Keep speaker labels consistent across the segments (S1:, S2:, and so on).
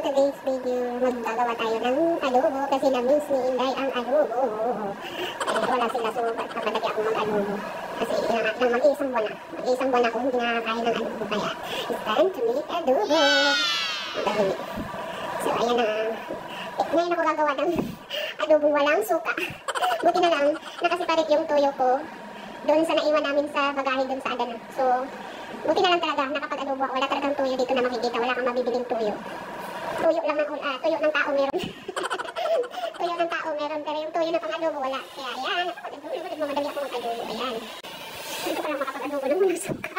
S1: today's video, maggagawa tayo ng adobo kasi na-miss ni Inday ang adobo. Ay, wala sila, so papadagi ako mag-adobo. Kasi nang mag-iisang buwan na. Mag-iisang buwan ako hindi nakakain ng adobo. Kaya, it's time to make adobo. Madali. So, ayan na. Ngayon ako gagawa ng adobo walang suka. Buti na lang, nakasiparit yung tuyo ko doon sa naiwan namin sa bagahe doon sa Adana. So, buti na lang talaga, nakapag-adobo. Wala talagang tuyo dito na makikita. Wala kang mabibiling tuyo. Tuyo lang ng tuyo ng tao meron. Tuyo ng tao meron, pero yung tuyo na pang-adobo wala. Kaya ayan, madali ako mag-adobo. Ayan. Hindi ko palang makapag-adobo ng walang suka.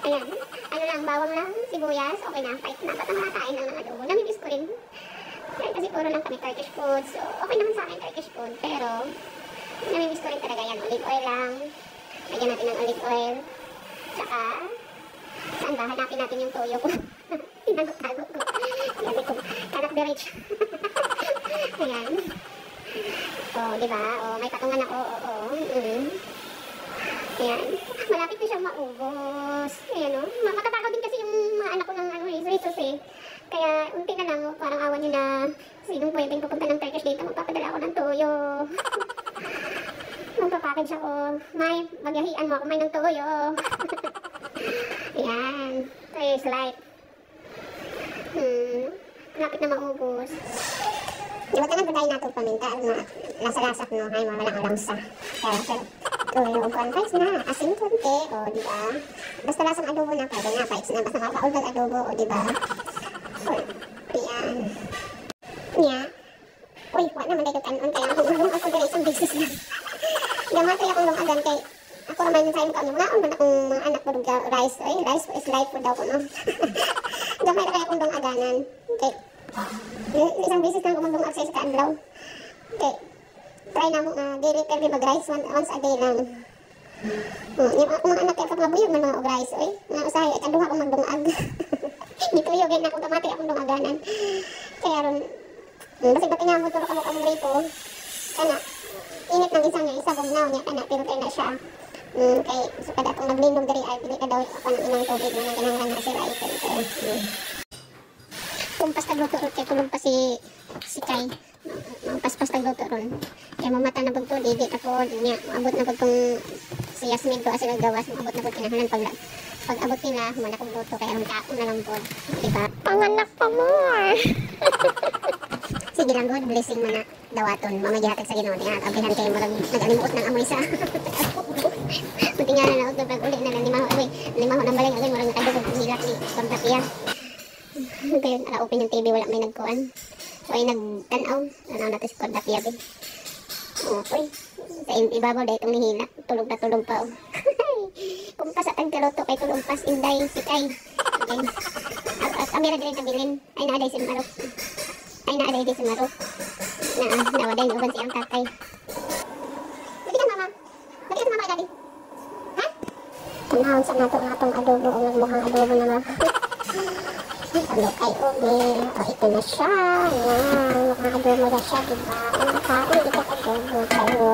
S1: Ayan. Ano lang, bawang lang, sibuyas. Okay na, kahit na. Ba't ang nakakain lang ng adobo? Namimiss ko rin. Kasi puro lang kami Turkish food. So, okay naman sa akin Turkish food. Pero, namimiss ko rin talaga yan. Olive oil lang. Lagyan natin ng olive oil. Tsaka, saan ba? Hanapin natin yung toyo ko. Tinago-tago ko. Sabi ko, cannot be rich. Ayan. O, diba? O, may patungan ako. O. Ayan. Malapit na siyang maubos. Ayan o. Makatakot din kasi yung mga anak ko ng resources eh. Kaya, unti na lang. Parang awan nyo na sinong pwedeng pupunta ng Turkish dito. Magpapadala ako ng toyo. Magpapackage ako. May, magyahian mo ako may ng toyo. Ayan. Taste light. Lapit na maubos. Diba talaga tayo natin paminta? Lasa-lasak no? Ay, walang alamsa. Pero, tuyo o cornflakes na. Asin konti. O, diba? Basta lasang adobo na. Pwede na. Pwede na. Basta makauldag adobo. O, diba? Ayan. Nya. Uy, wala naman tayo kanon. Kaya ako dala isang business lang. Gamatay akong lungagan kay ako naman sa inyo kami mga akong mga anak ko dugga rice. Ay, rice is life food daw ko, no? Gamay na kaya akong lungagan. Okay. Isang business lang kumandong access sa adlaw. Okay. Try na mo daily pero mag-rice once a day lang. Yung mga anak kaya pagmabuyog ng mga rice. Ay, mga usahay ay kaduha akong magdungag. Dito yung ganyan akong gamatay akong lungaganan. Kaya ron, basig ba tinamod tulog ako kong gripo. Kana, init ng isang niya, isa bugnaw niya, kana, pero kaya na siya. Kaya, so kada akong naglindog dari ay, pili ka daw ako ng inang tubig na kinangalan na sila ito. Kumpas tagluto ron, kaya tulog pa si Kai. Paspas tagluto ron. Kaya mamata na pagto, di ako, niya, maabot na pagtong si Yasmin to, kasi nagawas, maabot na pag kinahanan pag abot nila, humana kong luto, kaya ron kaon na lang po. Diba? Panganak pa more! Sige lang, God blessing mo na dawaton. Mamagihatag sa Ginoo niya. Abrihan kayo marang nag-alimuot ng amoy sa. Matingala na ako pag uli na lang limaho ng balay agad marang nakadugog hilak ni Kontapiya. Kayo naka-open yung TV, wala may nagkuhan. So ay nagtanaw na to si Kontapiya. Uy, sa ibabaw dahil itong nihila. Tulog na tulog pa. Kung pasatang karoto kay tulog pas Inday si Kai. Okay. At amira din kabilin. Ay naaday si Marok. Ay naaday din si Marok. Nawaday uban siyang tatay. Bakit ka mama? Bakit ka mama daddy? Ha? Tanahon sa natong adobo o mukhang adobo na ba? Ano kay Ubi? O ito na siya. Yan. Mukhang adobo na siya, diba? Ang kain, ito adobo kayo.